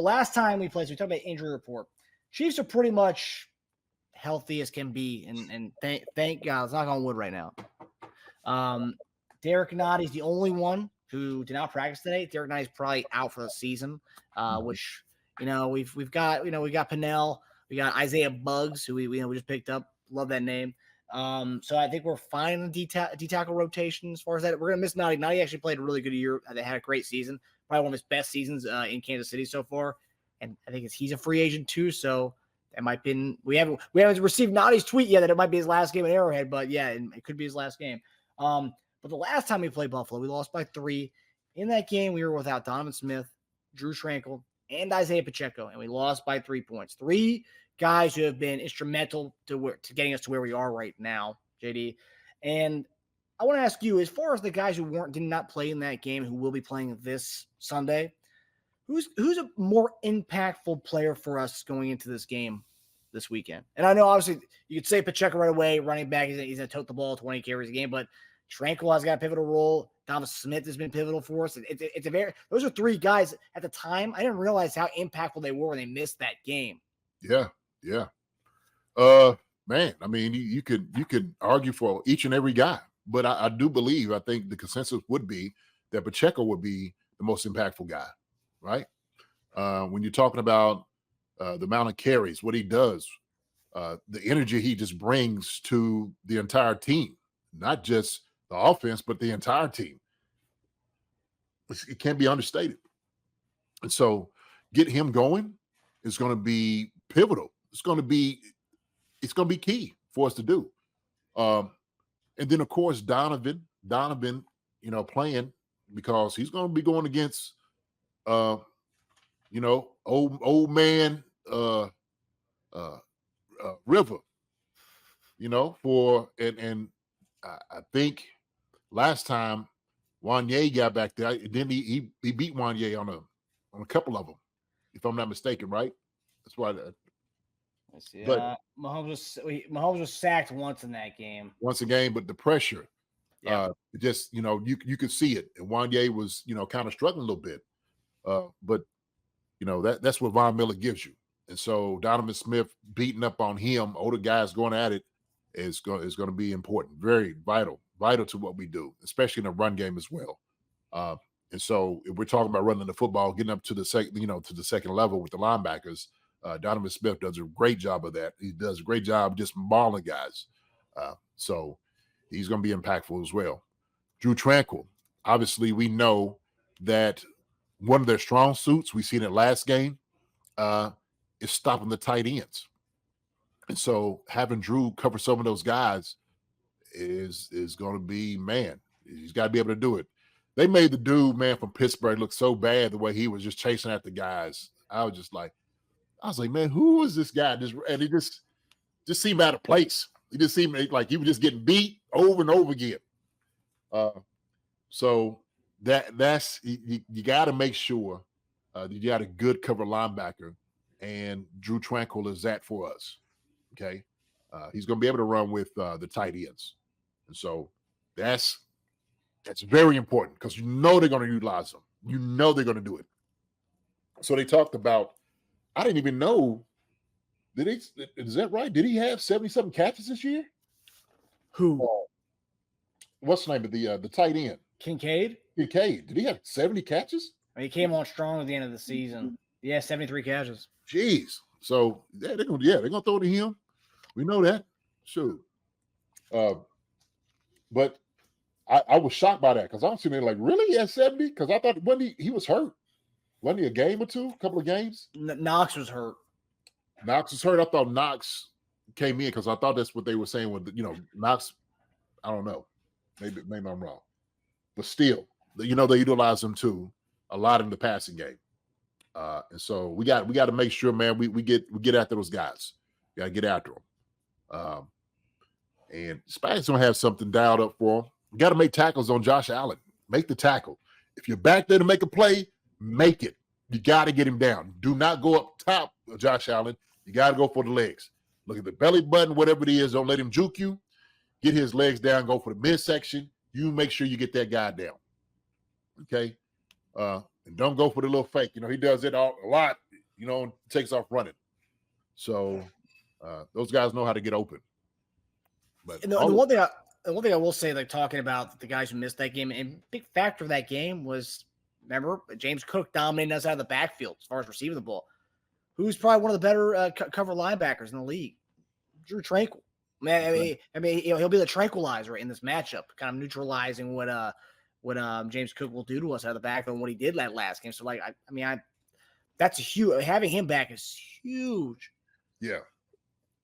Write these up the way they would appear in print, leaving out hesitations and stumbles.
last time we played, so we talked about injury report. Chiefs are pretty much healthy as can be, and thank God, it's knock on wood right now. Derek Notty's the only one who did not practice today. Derek Notty's probably out for the season, which we've got Pennell, we got Isaiah Buggs, who we just picked up. Love that name. So I think we're fine in D-tackle rotation as far as that. We're gonna miss Notty. Notty actually played a really good year. They had a great season, probably one of his best seasons in Kansas City so far. And I think he's a free agent too, so that might be. We haven't received Notty's tweet yet that it might be his last game at Arrowhead, but yeah, it could be his last game. But the last time we played Buffalo, we lost by 3. In that game, we were without Donovan Smith, Drue Tranquill, and Isiah Pacheco, and we lost by 3 points. 3 guys who have been instrumental to getting us to where we are right now, JD. And I want to ask you, as far as the guys who did not play in that game, who will be playing this Sunday, who's a more impactful player for us going into this game this weekend? And I know, obviously, you could say Pacheco right away, running back, he's going to tote the ball 20 carries a game, but Tranquill has got a pivotal role. Donovan Smith has been pivotal for us. Those are 3 guys at the time. I didn't realize how impactful they were when they missed that game. Yeah. Man, I mean, you could argue for each and every guy, but I think the consensus would be that Pacheco would be the most impactful guy, right? When you're talking about the amount of carries, what he does, the energy he just brings to the entire team, not just the offense, but the entire team. It can't be understated. And so get him going is going to be pivotal. It's going to be key for us to do. And then, of course, Donovan, playing, because he's going to be going against, old man River, I think last time Wanye got back there, then he beat Wanye on a couple of them, if I'm not mistaken, right? That's why. Let's see. But Mahomes was sacked once in that game. Once a game, but the pressure, just you could see it, and Wanye was kind of struggling a little bit, but that's what Von Miller gives you, and so Donovan Smith beating up on him, older guys going at it, is going to be important, very vital to what we do, especially in the run game as well. And so if we're talking about running the football, getting up to the second level with the linebackers, Donovan Smith does a great job of that. He does a great job just mauling guys. So he's going to be impactful as well. Drue Tranquill, obviously we know that one of their strong suits, we seen it last game, is stopping the tight ends. And so having Drue cover some of those guys is going to be, man, he's got to be able to do it. They made the dude, man, from Pittsburgh look so bad the way he was just chasing after guys. I was like, man, who is this guy? And he just seemed out of place. He just seemed like he was just getting beat over and over again. So that's you got to make sure you got a good cover linebacker, and Drue Tranquill is that for us. Okay, he's going to be able to run with the tight ends, and so that's very important because they're going to utilize them. They're going to do it. So they talked about. I didn't even know. Is that right? Did he have 70-something catches this year? Who? What's the name of the tight end? Kincaid. Did he have 70 catches? He came on strong at the end of the season. Yeah, 73 catches. Jeez. So they're gonna throw to him. We know that. Sure. But I was shocked by that because I'm sitting there like, really? He had 70? Because I thought when he was hurt. Wasn't he a game or two? A couple of games? Knox was hurt. I thought Knox came in because I thought that's what they were saying with Knox. I don't know. Maybe I'm wrong. But still, they utilize them too a lot in the passing game. And so we got to make sure, man, we get after those guys. We got to get after them. And Spags gonna have something dialed up for them. We got to make tackles on Josh Allen. Make the tackle. If you're back there to make a play, make it. You got to get him down. Do not go up top of Josh Allen. You got to go for the legs. Look at the belly button, whatever it is. Don't let him juke you. Get his legs down. Go for the midsection. You make sure you get that guy down. Okay? And don't go for the little fake. He does it a lot. takes off running. So those guys know how to get open. But and the one thing I will say, like talking about the guys who missed that game, and big factor of that game was, remember, James Cook dominating us out of the backfield as far as receiving the ball. Who's probably one of the better cover linebackers in the league? Drue Tranquill. I mean, he'll be the tranquilizer in this matchup, kind of neutralizing what James Cook will do to us out of the backfield and what he did that last game. So, like, that's a huge. Having him back is huge. Yeah,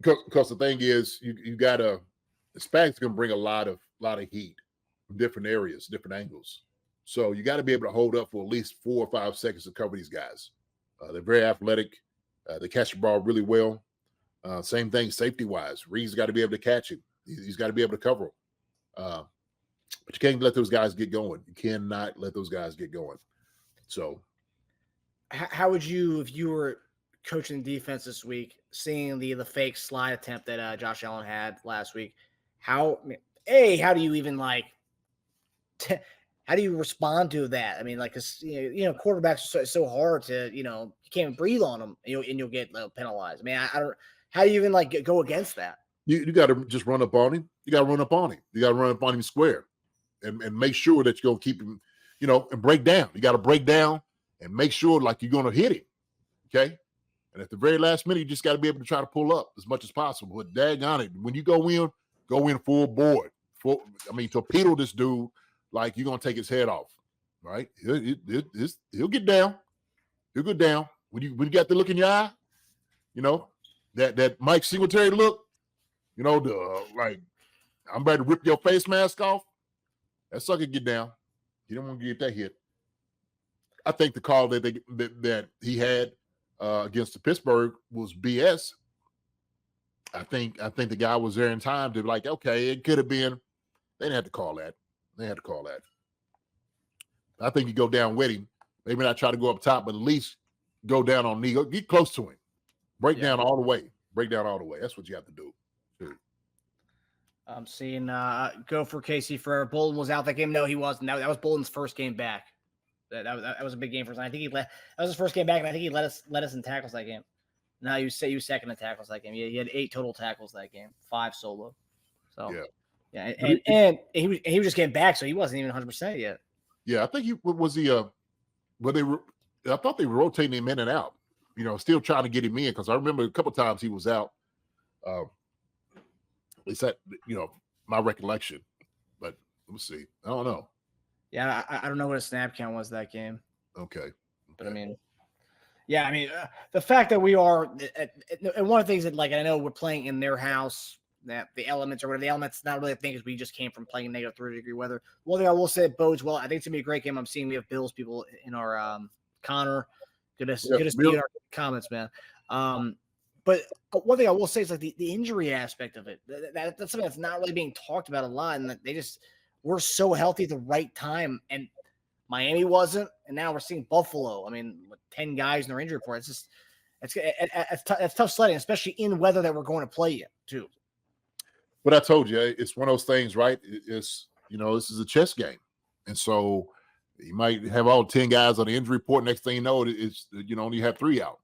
because the thing is, you gotta. The Spags gonna bring a lot of heat from different areas, different angles. So you got to be able to hold up for at least 4 or 5 seconds to cover these guys. They're very athletic. They catch the ball really well. Same thing safety-wise. Reed's got to be able to catch him. He's got to be able to cover him. But you can't let those guys get going. You cannot let those guys get going. So how would you, if you were coaching defense this week, seeing the fake slide attempt that Josh Allen had last week, how do you even how do you respond to that? I mean, like, cause quarterbacks are so hard to, you can't even breathe on them, and you'll get penalized. I mean, I don't. How do you even go against that? You got to just run up on him. You got to run up on him. You got to run up on him square, and make sure that you're gonna keep him, and break down. You got to break down and make sure like you're gonna hit him. Okay. And at the very last minute, you just got to be able to try to pull up as much as possible. But daggone it, when you go in full board. Torpedo this dude like you're going to take his head off, right? He'll get down. He'll go down. When you got the look in your eye, that Mike Singletary look, like, I'm ready to rip your face mask off. That sucker get down. You don't want to get that hit. I think the call that he had against the Pittsburgh was BS. I think the guy was there in time to be like, okay, it could have been. They didn't have to call that. I think you go down with him. Maybe not try to go up top, but at least go down on knee. Get close to him. Break down all the way. That's what you have to do. I'm seeing go for Casey Ferrer. Bolden was out that game. No, he wasn't. That was Bolden's first game back. That was a big game for us. I think that was his first game back, and I think he led us in tackles that game. No, you say you second in tackles that game. He had 8 total tackles that game, 5 solo. So yeah, and he was just getting back, so he wasn't even 100% yet. Yeah, I think he was I thought they were rotating him in and out. Still trying to get him in because I remember a couple of times he was out. At least that my recollection. But let me see. I don't know. Yeah, I don't know what a snap count was that game. Okay. But the fact that we are, and one of the things that, like, I know we're playing in their house, that the elements or whatever, the elements not really a thing because we just came from playing in -3-degree weather. One thing I will say, it bodes well. I think it's gonna be a great game. I'm seeing we have Bills people in our Connor. Good to see you in our comments, man. But one thing I will say is like the injury aspect of it. That's something that's not really being talked about a lot, and that we're so healthy at the right time, and Miami wasn't, and now we're seeing Buffalo. I mean, with 10 guys in their injury report, it's tough sledding, especially in weather that we're going to play in too. But I told you, it's one of those things, right? It's this is a chess game, and so you might have all 10 guys on the injury report. Next thing you know, it's only have 3 out.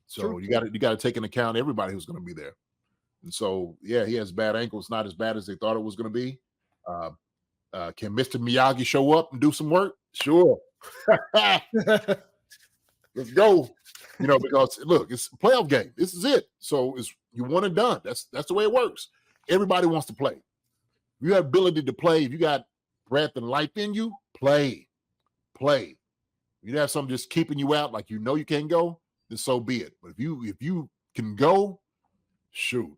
So True. you got to take into account everybody who's going to be there. And so yeah, he has bad ankles, not as bad as they thought it was going to be. Can Mr. Miyagi show up and do some work? Sure. Let's go. Because look, it's a playoff game. This is it. So it's you one and done. That's the way it works. Everybody wants to play. If you have ability to play, if you got breath and life in you, play. You have something just keeping you out, like you can't go, then so be it. But if you can go, shoot.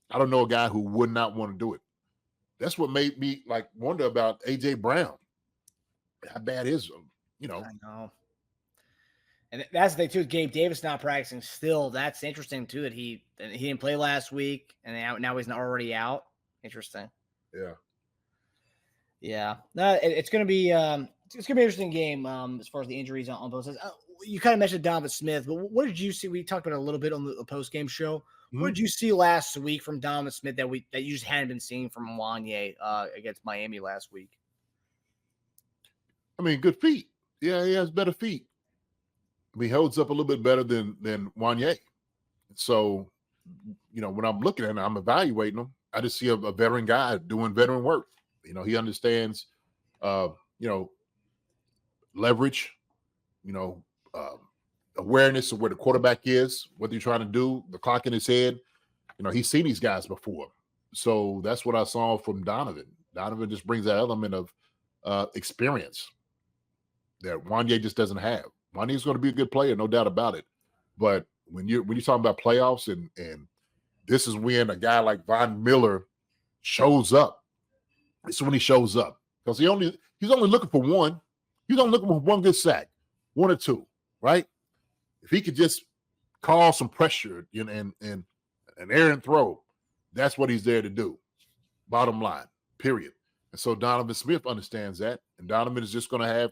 I don't know a guy who would not want to do it. That's what made me wonder about AJ Brown. How bad is I know. And that's the thing too. Gabe Davis not practicing still. That's interesting too. That he didn't play last week, and now he's already out. Interesting. Yeah. No, it's going to be an interesting game as far as the injuries on both sides. You kind of mentioned Donovan Smith, but what did you see? We talked about it a little bit on the post game show. Mm-hmm. What did you see last week from Donovan Smith that you just hadn't been seeing from Wanye against Miami last week? I mean, good feet. Yeah, he has better feet. he holds up a little bit better than Wanye. So, when I'm looking at him, I'm evaluating him. I just see a veteran guy doing veteran work. He understands, leverage, awareness of where the quarterback is, what they're trying to do, the clock in his head. He's seen these guys before. So that's what I saw from Donovan. Donovan just brings that element of experience that Wanye just doesn't have. Wanye's going to be a good player, no doubt about it. But when you're talking about playoffs and this is when a guy like Von Miller shows up. It's when he shows up because he's only looking for one. He's only looking for one good sack, one or two, right? If he could just cause some pressure and an errant throw, that's what he's there to do. Bottom line, period. And so Donovan Smith understands that, and Donovan is just going to have,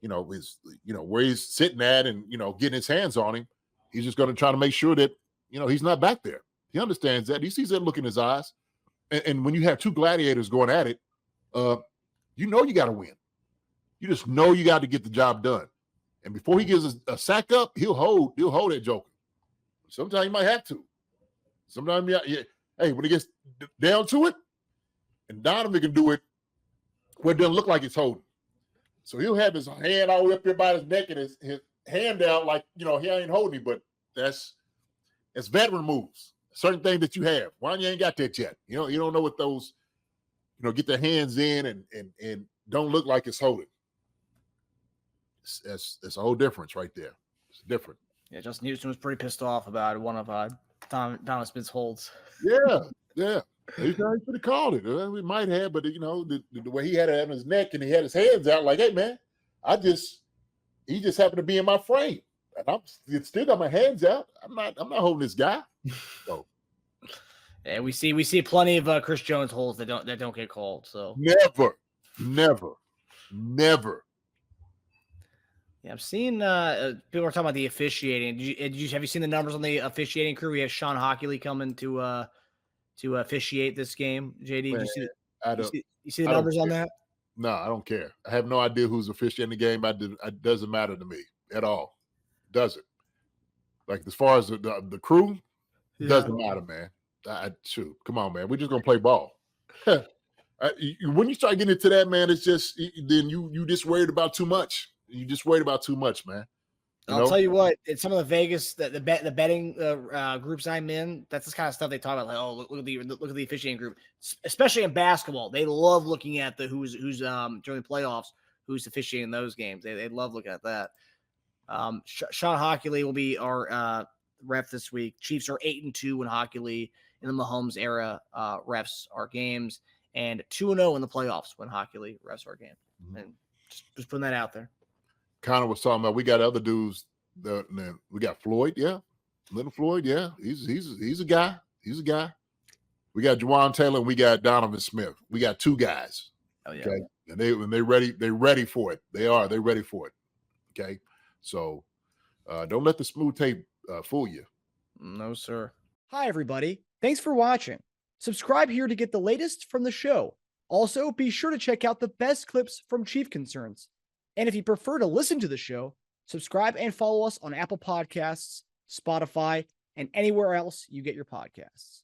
where he's sitting at and getting his hands on him. He's just going to try to make sure that he's not back there. He understands that. He sees that look in his eyes. And when you have two gladiators going at it, you got to win. You just know you got to get the job done. And before he gives a sack up, he'll hold that joker. Sometimes you might have to. Sometimes, hey, when he gets down to it, and Donovan can do it where it doesn't look like it's holding. So he'll have his hand all the way up here by his neck and his hand out like, he ain't holding it, but that's veteran moves. Certain thing that you have. Why you ain't got that yet? You don't know what those, get their hands in and don't look like it's holding. It's a whole difference right there. It's different. Yeah, Justin Houston was pretty pissed off about one of Donovan Smith's holds. Yeah. He could have called it. We might have, but the way he had it on his neck and he had his hands out, like, hey man, he just happened to be in my frame, and I'm still got my hands out. I'm not holding this guy. So, yeah, we see plenty of Chris Jones holds that don't get called. So never. Yeah, I've seen people are talking about the officiating. Have you seen the numbers on the officiating crew? We have Sean Hockley coming to officiate this game. JD, you see the numbers on that? No, I don't care. I have no idea who's officiating the game. It doesn't matter to me at all. Does it? Like as far as the crew, doesn't matter, man. Shoot, come on, man. We're just gonna play ball. When you start getting into that, man, it's just then you just worried about too much. You just worried about too much, man. I'll tell you what, it's some of the Vegas, the betting groups I'm in. That's the kind of stuff they talk about. Like, oh, look at the officiating group, especially in basketball. They love looking at the who's during the playoffs, who's officiating those games. They love looking at that. Sean Hockley will be our ref this week. Chiefs are 8-2 when Hockley in the Mahomes era refs our games, and 2-0 in the playoffs when Hockley refs our game. Mm-hmm. And just putting that out there. Connor was talking about we got other dudes. We got Floyd, Little Floyd, he's a guy. He's a guy. We got Juwan Taylor and we got Donovan Smith. We got two guys. Oh yeah. Okay? And they're ready for it. They're ready for it. Okay. So don't let the smooth tape fool you. No, sir. Hi, everybody. Thanks for watching. Subscribe here to get the latest from the show. Also, be sure to check out the best clips from Chief Concerns. And if you prefer to listen to the show, subscribe and follow us on Apple Podcasts, Spotify, and anywhere else you get your podcasts.